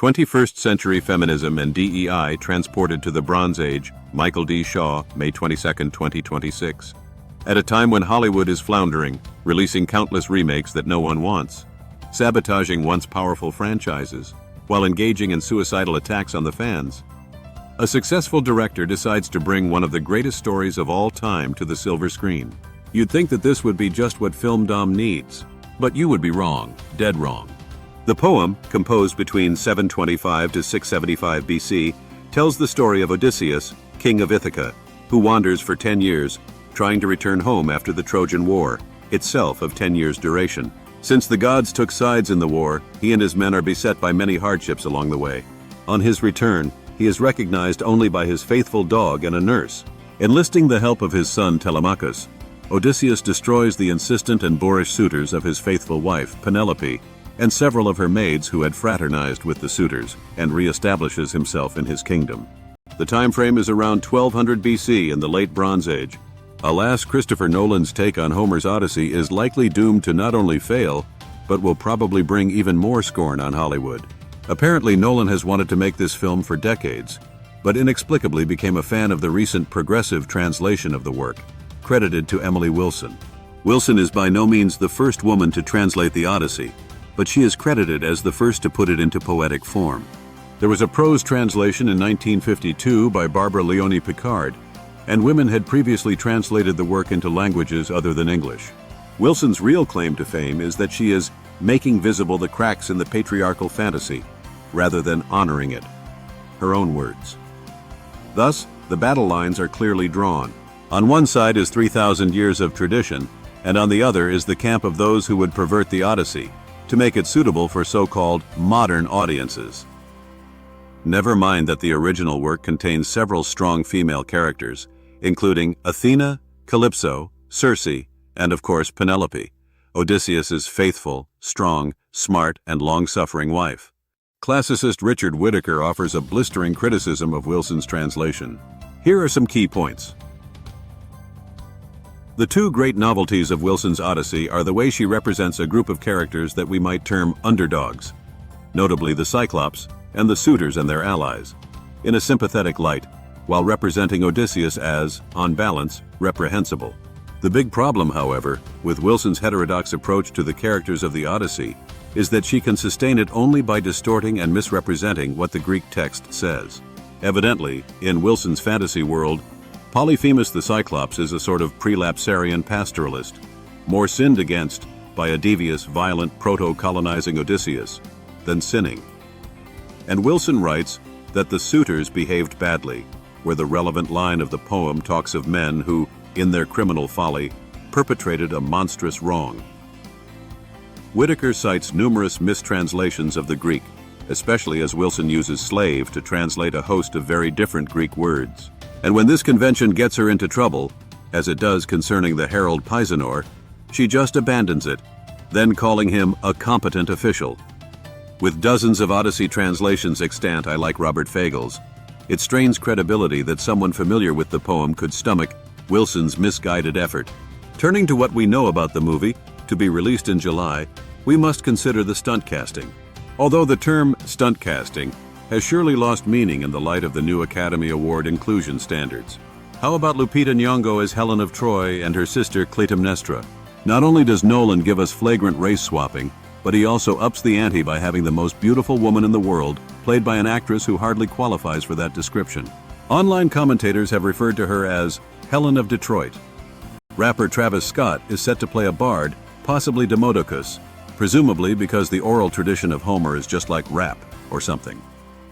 21st Century Feminism and DEI Transported to the Bronze Age, Michael D. Shaw, May 22, 2026. At a time when Hollywood is floundering, releasing countless remakes that no one wants, sabotaging once powerful franchises, while engaging in suicidal attacks on the fans, a successful director decides to bring one of the greatest stories of all time to the silver screen. You'd think that this would be just what filmdom needs, but you would be wrong, dead wrong. The poem, composed between 725 to 675 BC, tells the story of Odysseus, king of Ithaca, who wanders for 10 years, trying to return home after the Trojan War, itself of 10 years' duration. Since the gods took sides in the war, he and his men are beset by many hardships along the way. On his return, he is recognized only by his faithful dog and a nurse. Enlisting the help of his son Telemachus, Odysseus destroys the insistent and boorish suitors of his faithful wife, Penelope, and several of her maids who had fraternized with the suitors, and reestablishes himself in his kingdom. The time frame is around 1200 BC in the late Bronze Age. Alas, Christopher Nolan's take on Homer's Odyssey is likely doomed to not only fail, but will probably bring even more scorn on Hollywood. Apparently, Nolan has wanted to make this film for decades, but inexplicably became a fan of the recent progressive translation of the work, credited to Emily Wilson. Wilson is by no means the first woman to translate the Odyssey, but she is credited as the first to put it into poetic form. There was a prose translation in 1952 by Barbara Leone Picard, and women had previously translated the work into languages other than English. Wilson's real claim to fame is that she is making visible the cracks in the patriarchal fantasy, rather than honoring it. Her own words. Thus, the battle lines are clearly drawn. On one side is 3,000 years of tradition, and on the other is the camp of those who would pervert the Odyssey, to make it suitable for so-called modern audiences. Never mind that the original work contains several strong female characters, including Athena, Calypso, Circe, and of course Penelope, Odysseus's faithful, strong, smart, and long-suffering wife. Classicist Richard Whittaker offers a blistering criticism of Wilson's translation. Here are some key points. The two great novelties of Wilson's Odyssey are the way she represents a group of characters that we might term underdogs, notably the Cyclops and the suitors and their allies, in a sympathetic light, while representing Odysseus as, on balance, reprehensible. The big problem, however, with Wilson's heterodox approach to the characters of the Odyssey is that she can sustain it only by distorting and misrepresenting what the Greek text says. Evidently, in Wilson's fantasy world, Polyphemus the Cyclops is a sort of prelapsarian pastoralist, more sinned against by a devious, violent, proto-colonizing Odysseus than sinning. And Wilson writes that the suitors behaved badly, where the relevant line of the poem talks of men who, in their criminal folly, perpetrated a monstrous wrong. Whittaker cites numerous mistranslations of the Greek, especially as Wilson uses slave to translate a host of very different Greek words. And when this convention gets her into trouble, as it does concerning the herald Pisanor, she just abandons it, then calling him a competent official. With dozens of Odyssey translations extant, I like Robert Fagel's. It strains credibility that someone familiar with the poem could stomach Wilson's misguided effort. Turning to what we know about the movie, to be released in July, we must consider the stunt casting. Although the term stunt casting has surely lost meaning in the light of the new Academy Award inclusion standards. How about Lupita Nyong'o as Helen of Troy and her sister Clytemnestra? Not only does Nolan give us flagrant race swapping, but he also ups the ante by having the most beautiful woman in the world played by an actress who hardly qualifies for that description. Online commentators have referred to her as Helen of Detroit. Rapper Travis Scott is set to play a bard, possibly Demodocus, presumably because the oral tradition of Homer is just like rap or something.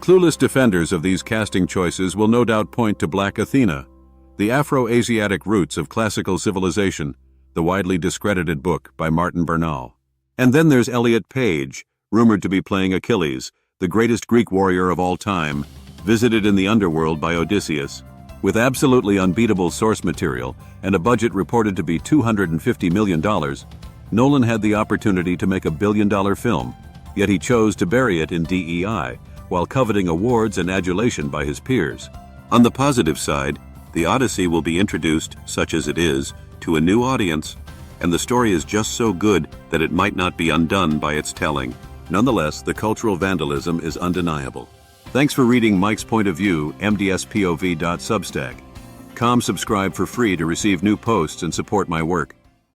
Clueless defenders of these casting choices will no doubt point to Black Athena, the Afro-Asiatic roots of classical civilization, the widely discredited book by Martin Bernal. And then there's Elliot Page, rumored to be playing Achilles, the greatest Greek warrior of all time, visited in the underworld by Odysseus. With absolutely unbeatable source material and a budget reported to be $250 million, Nolan had the opportunity to make a billion-dollar film, yet he chose to bury it in DEI, while coveting awards and adulation by his peers. On the positive side, the Odyssey will be introduced, such as it is, to a new audience, and the story is just so good that it might not be undone by its telling. Nonetheless, the cultural vandalism is undeniable. Thanks for reading Mike's Point of View, mdspov.substack. Subscribe for free to receive new posts and support my work.